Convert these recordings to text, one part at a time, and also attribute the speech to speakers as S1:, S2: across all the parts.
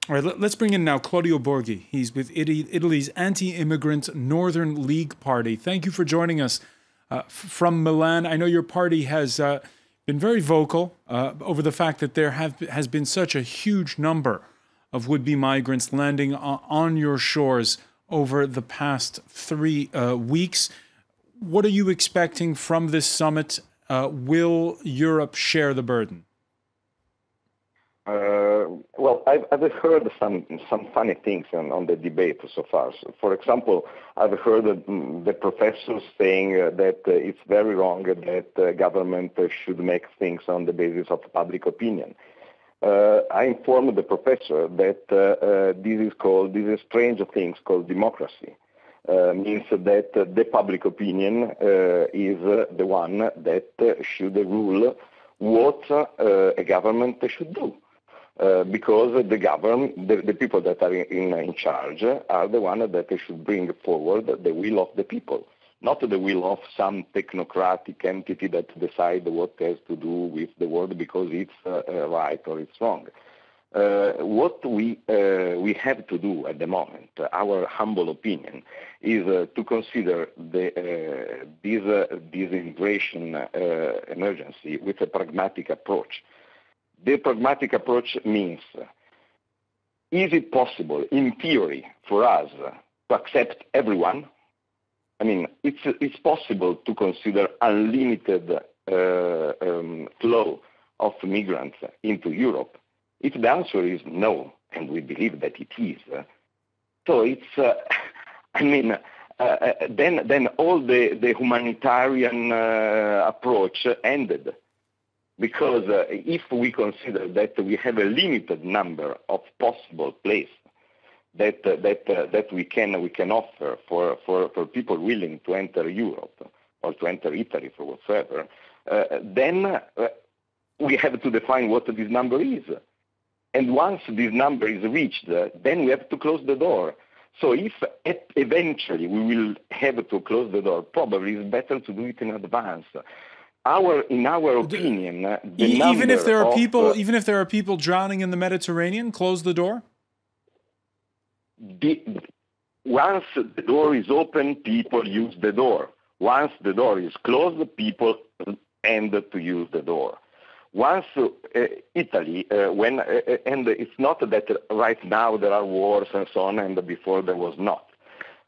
S1: All right, let's bring in now Claudio Borghi. He's with Italy's anti-immigrant Northern League Party. Thank you for joining us from Milan. I know your party has been very vocal over the fact that there has been such a huge number of would-be migrants landing on your shores over the past 3 weeks. What are you expecting from this summit? Will Europe share the burden?
S2: Well, I've heard some funny things on the debate so far. So, for example, I've heard the professors saying that it's very wrong that government should make things on the basis of public opinion. I informed the professor that this is strange thing called democracy. Means that the public opinion is the one that should rule what a government should do. Because the people that are in charge are the ones that should bring forward the will of the people, not the will of some technocratic entity that decide what has to do with the world because it's right or it's wrong. What we have to do at the moment, our humble opinion, is to consider this immigration emergency with a pragmatic approach. The pragmatic approach means, is it possible, in theory, for us to accept everyone? I mean, it's possible to consider unlimited flow of migrants into Europe. If the answer is no, and we believe that it is, so it's, then all the humanitarian approach ended. Because if we consider that we have a limited number of possible places that we can offer for people willing to enter Europe or to enter Italy for whatsoever, then we have to define what this number is. And once this number is reached, then we have to close the door. So if eventually we will have to close the door, probably it's better to do it in advance. In our opinion,
S1: even if there are people drowning in the Mediterranean, close the door.
S2: Once the door is open, people use the door. Once the door is closed, people end to use the door. Once Italy, and it's not that right now there are wars and so on, and before there was not.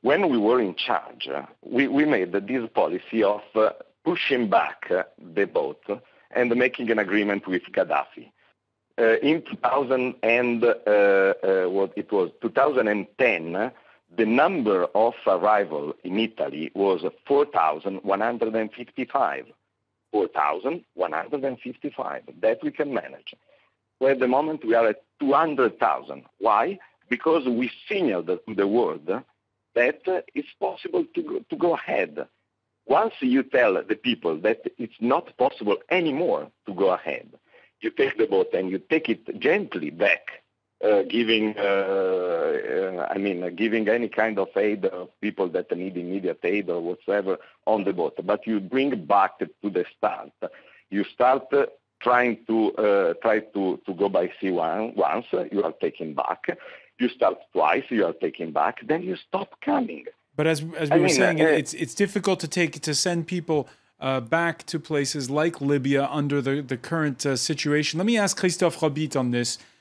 S2: When we were in charge, we made this policy of pushing back the boat and making an agreement with Gaddafi. In 2010, the number of arrival in Italy was 4,155. 4,155 that we can manage. So at the moment we are at 200,000. Why? Because we signaled to the world that it's possible to go ahead. Once you tell the people that it's not possible anymore to go ahead, you take the boat and you take it gently back, giving any kind of aid of people that need immediate aid or whatsoever on the boat. But you bring back to the start. You start trying to go by sea once, you are taken back. You start twice, you are taken back. Then you stop coming.
S1: But as we were saying, it's difficult to send people back to places like Libya under the current situation. Let me ask Christophe Robit on this.